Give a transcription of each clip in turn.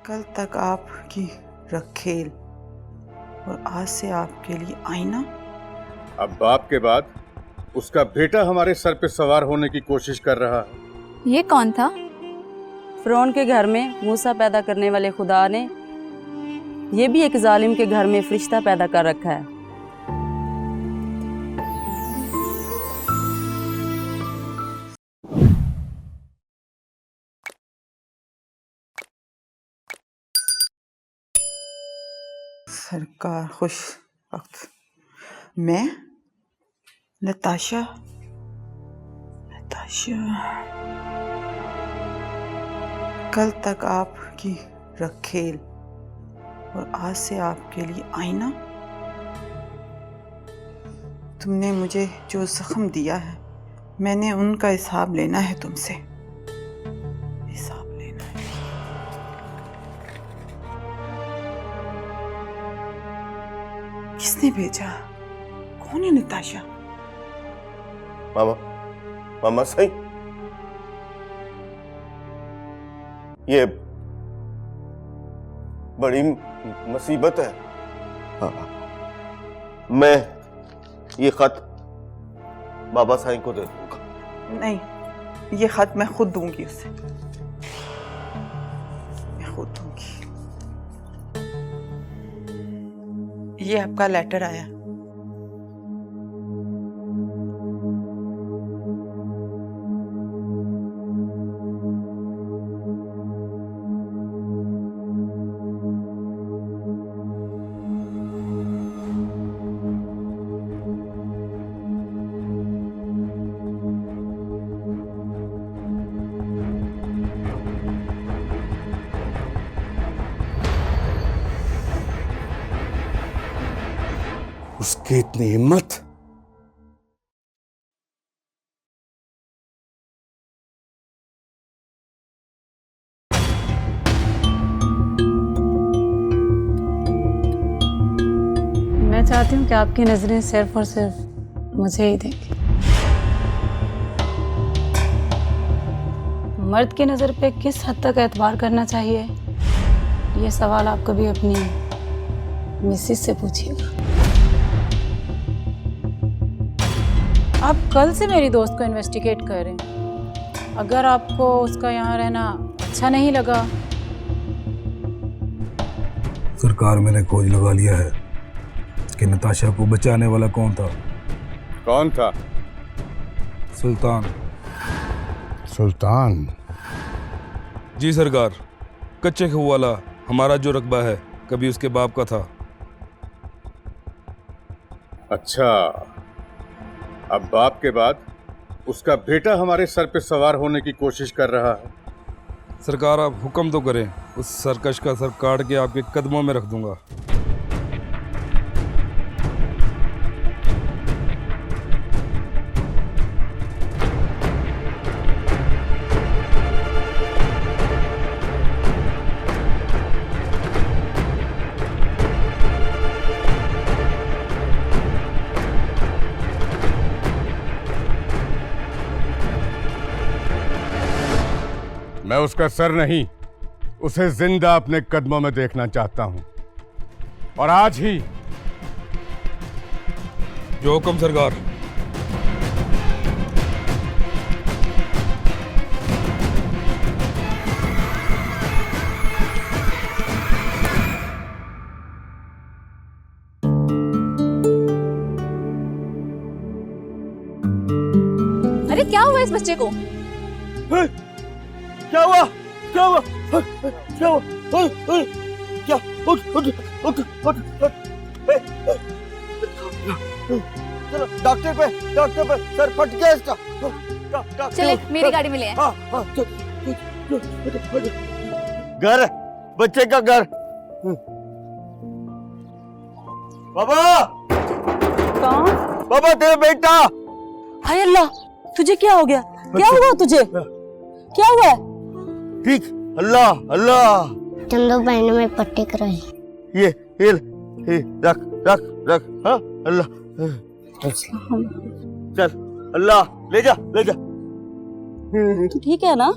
कल तक आपकी रखेल और आज से आपके लिए आईना। अब बाप के बाद उसका बेटा हमारे सर पे सवार होने की कोशिश कर रहा है। ये कौन था? फिरौन के घर में मूसा पैदा करने वाले खुदा ने ये भी एक जालिम के घर में फरिश्ता पैदा कर रखा है। सरकार खुश वक्त। मैं नताशा कल तक आपकी रखेल और आज से आपके लिए आईना। तुमने मुझे जो जख्म दिया है मैंने उनका हिसाब लेना है तुमसे, हिसाब लेना है। किसने भेजा? कौन है नताशा? मामा सही, ये बड़ी मुसीबत है। मैं ये खत बाबा साईं को दे दूंगा। नहीं, ये खत मैं खुद दूंगी उसे, मैं खुद दूंगी। ये आपका लेटर आया। उसकी इतनी हिम्मत! मैं चाहती हूँ कि आपकी नजरें सिर्फ और सिर्फ मुझे ही देखें। मर्द की नजर पे किस हद तक एतबार करना चाहिए, ये सवाल आप कभी अपनी मिसेस से पूछिएगा। आप कल से मेरी दोस्त को इन्वेस्टिगेट कर रहे हैं। अगर आपको उसका यहाँ रहना अच्छा नहीं लगा। सरकार, मैंने खोज लगा लिया है कि नताशा को बचाने वाला कौन था। कौन था? सुल्तान। सुल्तान? जी सरकार, कच्चे खूह वाला हमारा जो रकबा है कभी उसके बाप का था। अच्छा, अब बाप के बाद उसका बेटा हमारे सर पे सवार होने की कोशिश कर रहा है। सरकार, आप हुक्म तो करें, उस सरकश का सर काट के आपके कदमों में रख दूंगा। मैं उसका सर नहीं, उसे जिंदा अपने कदमों में देखना चाहता हूं, और आज ही। जो हुक्म सरकार। अरे क्या हुआ इस बच्चे को? क्या हुआ? क्या हुआ? क्या हुआ? क्या? उठ। चलो डॉक्टर पे, सर फट गया इसका। चले मेरी गाड़ी में ले आए। घर, बच्चे का घर। बाबा! कौन? बाबा, तेरा बेटा! हाय अल्लाह, तुझे क्या हो गया? क्या हुआ तुझे? क्या हुआ? ठीक, अल्लाह। चंदो बहन में पट्टे कराए। ये रख। हाँ, अल्लाह। चल, अल्लाह, ले जा। तू ठीक है ना?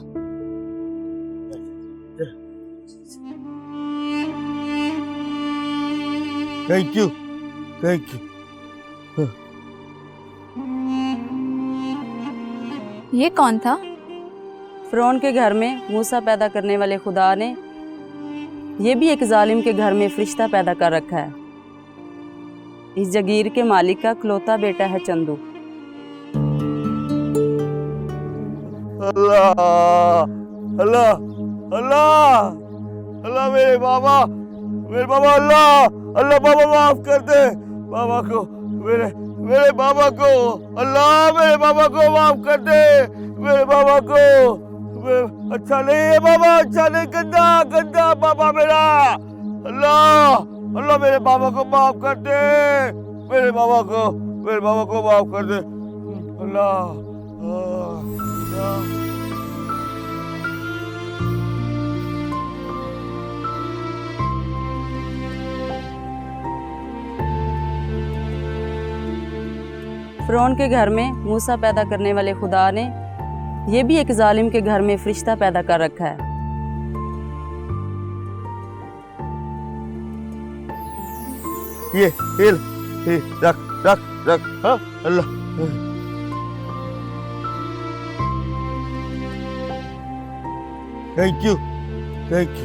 Thank you, thank you. ये कौन था? फ़िरौन के घर में मूसा पैदा करने वाले खुदा ने ये भी एक जालिम के घर में फरिश्ता पैदा कर रखा है। इस जगीर के मालिक का इकलौता बेटा है चंदू। अल्लाह अल्लाह अल्लाह अल्लाह, मेरे बाबा अल्लाह अल्लाह, बाबा माफ कर दे बाबा को, मेरे बाबा को, अल्लाह मेरे बाबा को माफ कर दे, मेरे बाबा को। अच्छा नहीं है बाबा, अच्छा नहीं, गंदा गंदा बाबा मेरा। अल्लाह अल्लाह, मेरे बाबा को माफ कर दे, मेरे बाबा को माफ कर दे। अल्लाह फ़िरौन के घर में मूसा पैदा करने वाले खुदा ने ये भी एक जालिम के घर में फरिश्ता पैदा कर रखा है। ये रख रख रख, हाँ Allah. Thank you, thank you.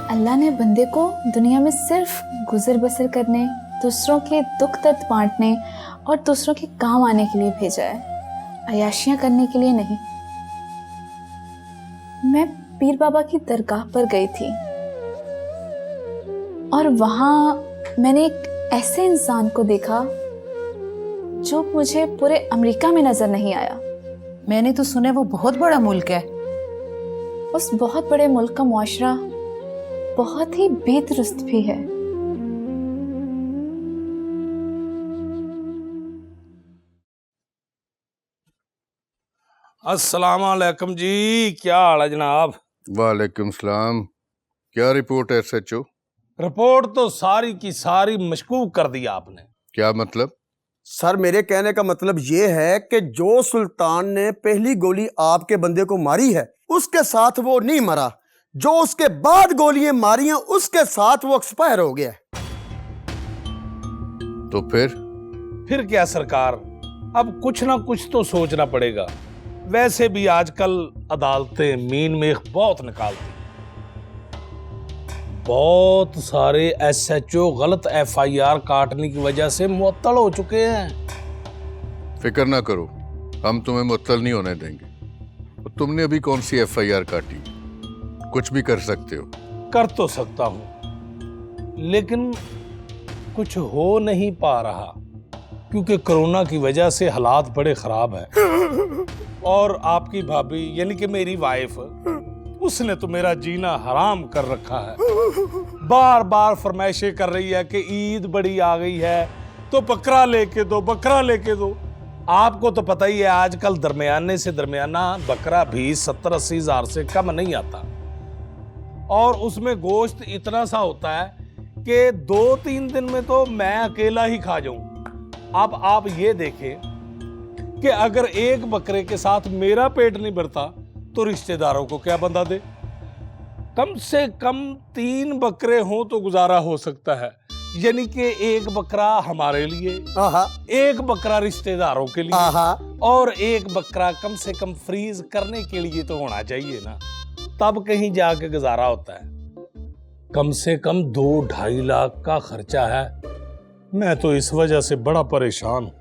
Allah ने बंदे को दुनिया में सिर्फ गुजर बसर करने, दूसरों के दुख दर्द बांटने और दूसरों के काम आने के लिए भेजा है, अयाशियाँ करने के लिए नहीं। मैं पीर बाबा की दरगाह पर गई थी और वहाँ मैंने एक ऐसे इंसान को देखा जो मुझे पूरे अमेरिका में नजर नहीं आया। मैंने तो सुना वो बहुत बड़ा मुल्क है। उस बहुत बड़े मुल्क का मुआशरा बहुत ही बेदरुस्त भी है। अस्सलाम वालेकुम जी, क्या हाल है जनाब? वालेकुम सलाम। क्या रिपोर्ट है SHO? रिपोर्ट तो सारी की सारी मशकूक कर दी आपने। क्या मतलब? सर मेरे कहने का मतलब ये है कि जो सुल्तान ने पहली गोली आपके बंदे को मारी है उसके साथ वो नहीं मरा, जो उसके बाद गोलियां मारी हैं उसके साथ वो एक्सपायर हो गया। तो फिर क्या सरकार, अब कुछ ना कुछ तो सोचना पड़ेगा। वैसे भी आजकल अदालतें मीन मेख बहुत निकालती, बहुत सारे SHO गलत FIR काटने की वजह से मुअत्तल हो चुके हैं। फिक्र ना करो, हम तुम्हें मुअत्तल नहीं होने देंगे। तुमने अभी कौन सी FIR काटी? कुछ भी कर सकते हो। कर तो सकता हूं, लेकिन कुछ हो नहीं पा रहा क्योंकि कोरोना की वजह से हालात बड़े खराब हैं। और आपकी भाभी यानी कि मेरी वाइफ, उसने तो मेरा जीना हराम कर रखा है। बार बार फरमाइशें कर रही है कि ईद बड़ी आ गई है तो बकरा लेके दो, बकरा लेके दो। आपको तो पता ही है आजकल दरमियाने से दरमियाना बकरा भी 70-80 हज़ार से कम नहीं आता, और उसमें गोश्त इतना सा होता है कि 2-3 दिन में तो मैं अकेला ही खा जाऊं। अब आप ये देखें कि अगर एक बकरे के साथ मेरा पेट नहीं भरता तो रिश्तेदारों को क्या बंदा दे। कम से कम 3 बकरे हों तो गुजारा हो सकता है, यानी कि एक बकरा हमारे लिए, एक बकरा रिश्तेदारों के लिए, और एक बकरा कम से कम फ्रीज करने के लिए तो होना चाहिए ना, तब कहीं जाके गुजारा होता है। कम से कम 2-2.5 लाख का खर्चा है। मैं तो इस वजह से बड़ा परेशान हूं।